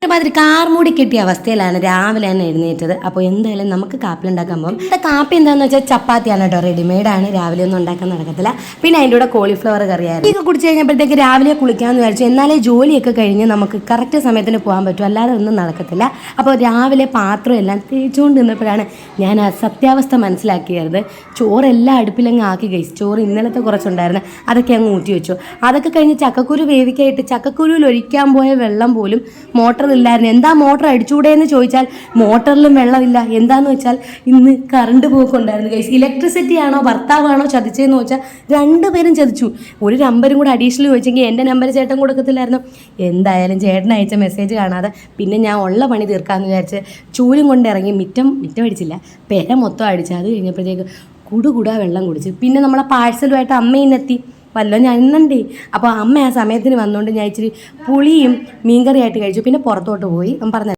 ഒരുമാതിരി കാർമൂടി കിട്ടിയ അവസ്ഥയിലാണ് രാവിലെ തന്നെ എഴുന്നേറ്റത്. അപ്പോൾ എന്തായാലും നമുക്ക് കാപ്പി ഉണ്ടാക്കാൻ പോകും. കാപ്പി എന്താണെന്ന് വെച്ചാൽ ചപ്പാത്തിയാണ് കേട്ടോ, റെഡിമെയ്ഡാണ്, രാവിലെ ഒന്നും ഉണ്ടാക്കാൻ നടക്കത്തില്ല. പിന്നെ അതിൻ്റെ കൂടെ കോളിഫ്ലവർ കറിയായിരുന്നു. ഇതൊക്കെ കുടിച്ച് കഴിഞ്ഞപ്പോഴത്തേക്ക് രാവിലെ കുളിക്കാമെന്ന് വിചാരിച്ചു. എന്നാലേ ജോലിയൊക്കെ കഴിഞ്ഞ് നമുക്ക് കറക്റ്റ് സമയത്തിന് പോകാൻ പറ്റും, അല്ലാതെ ഒന്നും നടക്കത്തില്ല. അപ്പോൾ രാവിലെ പാത്രം എല്ലാം തേച്ചുകൊണ്ട് നിന്നപ്പോഴാണ് ഞാൻ ആ സത്യാവസ്ഥ മനസ്സിലാക്കിയത്. ചോറെല്ലാം അടുപ്പിലങ്ങ് ആക്കി കഴിച്ചു. ചോറ് ഇന്നലത്തെ കുറച്ചുണ്ടായിരുന്നു, അതൊക്കെ അങ്ങ് ഊറ്റി വെച്ചു. അതൊക്കെ കഴിഞ്ഞ് ചക്കക്കുരു വേവിക്കായിട്ട് ചക്കക്കുരുവിൽ ഒഴിക്കാൻ പോയ വെള്ളം പോലും മോട്ടറിൽ ഇല്ലായിരുന്നു. എന്താ മോട്ടർ അടിച്ചുകൂടെ എന്ന് ചോദിച്ചാൽ മോട്ടറിലും വെള്ളമില്ല. എന്താന്ന് വെച്ചാൽ ഇന്ന് കറണ്ട് പോക്കുണ്ടായിരുന്നു ഗൈസ്. ഇലക്ട്രിസിറ്റി ആണോ ഭർത്താവാണോ ചതിച്ചതെന്ന് വെച്ചാൽ രണ്ടുപേരും ചതിച്ചു. ഒരു നമ്പരും കൂടെ അഡീഷണൽ ചോദിച്ചെങ്കിൽ എൻ്റെ നമ്പർ ചേട്ടൻ കൊടുക്കത്തില്ലായിരുന്നു. എന്തായാലും ചേട്ടൻ അയച്ച മെസ്സേജ് കാണാതെ പിന്നെ ഞാൻ ഉള്ള പണി തീർക്കാമെന്ന് വിചാരിച്ച് ചൂലും കൊണ്ട് ഇറങ്ങി. മിറ്റം അടിച്ചില്ല, പെര മൊത്തം അടിച്ചു. അത് കഴിഞ്ഞപ്പോഴത്തേക്ക് കുടുകുടാ വെള്ളം കുടിച്ച്. പിന്നെ നമ്മളെ പാഴ്സലുമായിട്ട് അമ്മ ഇന്നെത്തി. വല്ലോ ഞാൻ ഇന്നുണ്ടേ. അപ്പോൾ അമ്മ ആ സമയത്തിന് വന്നുകൊണ്ട് ഞാൻ ഇച്ചിരി പുളിയും മീൻകറിയായിട്ട് കഴിച്ചു. പിന്നെ പുറത്തോട്ട് പോയി. പറഞ്ഞ